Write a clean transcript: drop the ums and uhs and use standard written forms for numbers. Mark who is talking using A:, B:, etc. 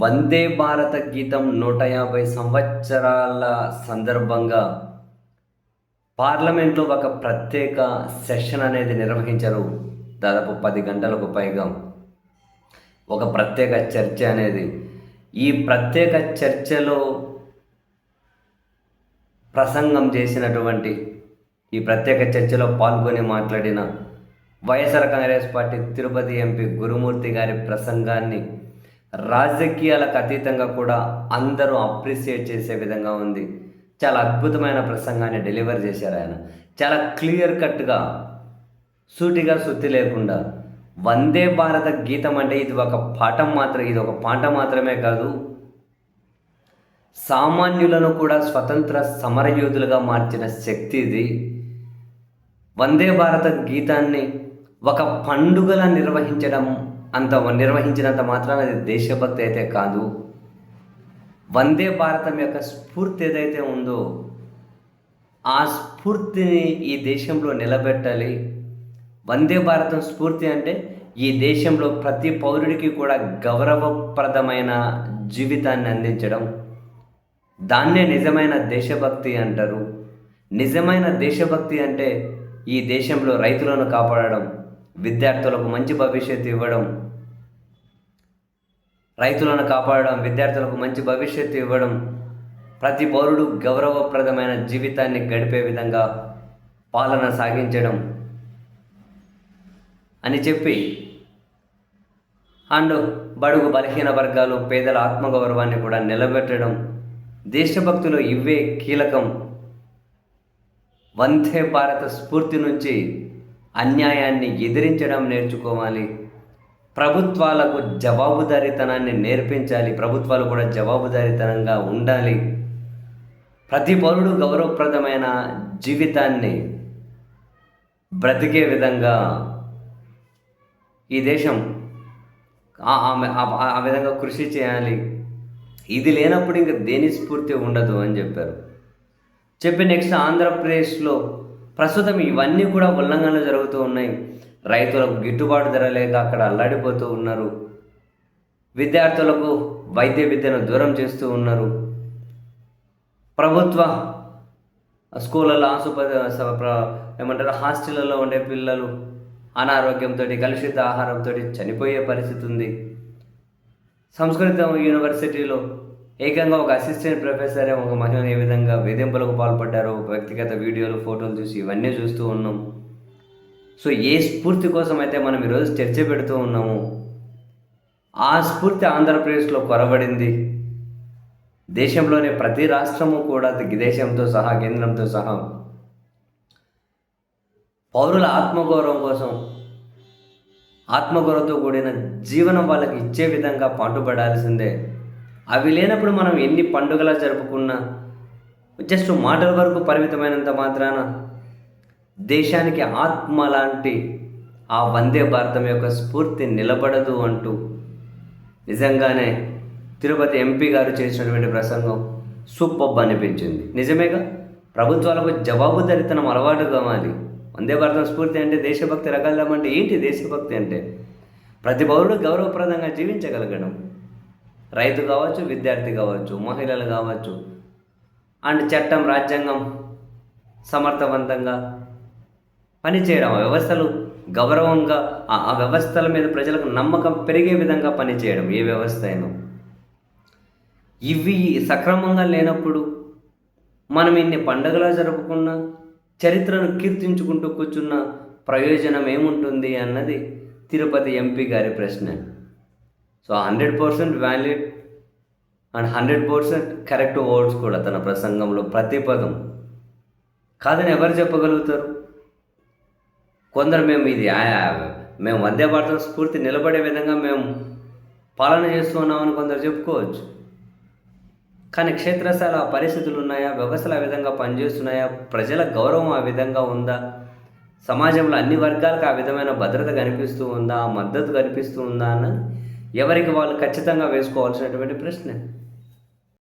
A: వందే భారత గీతం 150 సంవత్సరాల సందర్భంగా పార్లమెంట్లో ఒక ప్రత్యేక సెషన్ అనేది నిర్వహించారు. దాదాపు 10 గంటలకు పైగా ఒక ప్రత్యేక చర్చ అనేది. ఈ ప్రత్యేక చర్చలో ప్రసంగం చేసినటువంటి, ఈ ప్రత్యేక చర్చలో పాల్గొని మాట్లాడిన వైఎస్ఆర్ కాంగ్రెస్ పార్టీ తిరుపతి ఎంపీ గురుమూర్తి గారి ప్రసంగాన్ని రాజకీయాలకు అతీతంగా కూడా అందరూ అప్రిషియేట్ చేసే విధంగా ఉంది. చాలా అద్భుతమైన ప్రసంగాన్ని డెలివర్ చేశారు ఆయన. చాలా క్లియర్ కట్గా, సూటిగా సుత్తి లేకుండా, వందే భారత గీతం అంటే ఇది ఒక పాఠం మాత్రమే కాదు, సామాన్యులను కూడా స్వతంత్ర సమరయోధులుగా మార్చిన శక్తి ఇది. వందే భారత గీతాన్ని ఒక పండుగలా నిర్వహించినంత మాత్రాన అది దేశభక్తి అయితే కాదు. వందే భారతం యొక్క స్ఫూర్తి ఏదైతే ఉందో ఆ స్ఫూర్తిని ఈ దేశంలో నిలబెట్టాలి. వందే భారతం స్ఫూర్తి అంటే ఈ దేశంలో ప్రతి పౌరుడికి కూడా గౌరవప్రదమైన జీవితాన్ని అందించడం. దాన్నే నిజమైన దేశభక్తి అంటారు. నిజమైన దేశభక్తి అంటే ఈ దేశంలో రైతులను కాపాడడం, విద్యార్థులకు మంచి భవిష్యత్తు ఇవ్వడం, ప్రతి పౌరుడు గౌరవప్రదమైన జీవితాన్ని గడిపే విధంగా పాలన సాగించడం అని చెప్పి, అండ్ బడుగు బలహీన వర్గాలు, పేదల ఆత్మగౌరవాన్ని కూడా నిలబెట్టడం, దేశభక్తులు ఇవే కీలకం. వందే భారత స్ఫూర్తి నుంచి అన్యాయాన్ని ఎదిరించడం నేర్చుకోవాలి. ప్రభుత్వాలకు జవాబుదారీతనాన్ని నేర్పించాలి. ప్రభుత్వాలు కూడా జవాబుదారీతనంగా ఉండాలి. ప్రతి పౌరుడు గౌరవప్రదమైన జీవితాన్ని బ్రతికే విధంగా ఈ దేశం ఆ విధంగా కృషి చేయాలి. ఇది లేనప్పుడు ఇంకా దేని స్ఫూర్తి ఉండదు అని చెప్పి నెక్స్ట్ ఆంధ్రప్రదేశ్లో ప్రస్తుతం ఇవన్నీ కూడా ఉల్లంఘనలు జరుగుతూ ఉన్నాయి. రైతులకు గిట్టుబాటు ధర లేక అక్కడ అల్లాడిపోతూ ఉన్నారు. విద్యార్థులకు వైద్య విద్యను దూరం చేస్తూ ఉన్నారు. ప్రభుత్వ స్కూళ్ళలో హాస్టళ్లలో ఉండే పిల్లలు అనారోగ్యంతో, కలుషిత ఆహారంతో చనిపోయే పరిస్థితి ఉంది. సంస్కృత యూనివర్సిటీలో ఏకంగా ఒక అసిస్టెంట్ ప్రొఫెసరే ఒక మహిళను ఏ విధంగా వేధింపులకు పాల్పడ్డారో వ్యక్తిగత వీడియోలు, ఫోటోలు చూసి ఇవన్నీ చూస్తూ ఉన్నాం. సో ఏ స్ఫూర్తి కోసం అయితే మనం ఈరోజు చర్చ పెడుతూ ఉన్నాము, ఆ స్ఫూర్తి ఆంధ్రప్రదేశ్లో కొరబడింది. దేశంలోని ప్రతి రాష్ట్రము కూడా, దేశంతో సహా, కేంద్రంతో సహా పౌరుల ఆత్మగౌరవం కోసం, ఆత్మగౌరవంతో కూడిన జీవనం వాళ్ళకి ఇచ్చే విధంగా పాటుపడాల్సిందే. అవి లేనప్పుడు మనం ఎన్ని పండుగలు జరుపుకున్నా జస్ట్ మాటల వరకు పరిమితమైనంత మాత్రాన దేశానికి ఆత్మ లాంటి ఆ వందే భారతం యొక్క స్ఫూర్తి నిలబడదు అంటూ నిజంగానే తిరుపతి ఎంపీ గారు చేసినటువంటి ప్రసంగం సూపర్బ్ అనిపించింది. నిజమేగా, ప్రభుత్వాలకు జవాబుదారీతనం అలవాటు కావాలి. వందే భారతం స్ఫూర్తి అంటే దేశభక్తి రకాలమంటే ఏంటి? దేశభక్తి అంటే ప్రతి పౌరుడు గౌరవప్రదంగా జీవించగలగడం. రైతు కావచ్చు, విద్యార్థి కావచ్చు, మహిళలు కావచ్చు, అండ్ చట్టం, రాజ్యాంగం సమర్థవంతంగా పనిచేయడం, వ్యవస్థలు గౌరవంగా ఆ వ్యవస్థల మీద ప్రజలకు నమ్మకం పెరిగే విధంగా పనిచేయడం, ఏ వ్యవస్థ అయినా. ఇవి సక్రమంగా లేనప్పుడు మనం ఇన్ని పండుగలు జరుపుకున్న, చరిత్రను కీర్తించుకుంటూ కూర్చున్న ప్రయోజనం ఏముంటుంది అన్నది తిరుపతి ఎంపీ గారి ప్రశ్న. So 100% valid and 100% correct words కూడా తన ప్రసంగంలో ప్రతి పదం. కాదని ఎవరు చెప్పగలుగుతారు? కొందరు మేము వందే భారతం స్ఫూర్తి నిలబడే విధంగా మేము పాలన చేస్తున్నామని కొందరు చెప్పుకోవచ్చు. కానీ క్షేత్రస్థాయిలో ఆ పరిస్థితులు ఉన్నాయా? వ్యవస్థలు ఆ విధంగా పనిచేస్తున్నాయా? ప్రజల గౌరవం ఆ విధంగా ఉందా? సమాజంలో అన్ని వర్గాలకు ఆ విధమైన భద్రత కనిపిస్తూ ఉందా? మద్దతు కనిపిస్తూ ఉందా అన్నది ఎవరికి వాళ్ళు ఖచ్చితంగా వేసుకోవాల్సినటువంటి ప్రశ్న.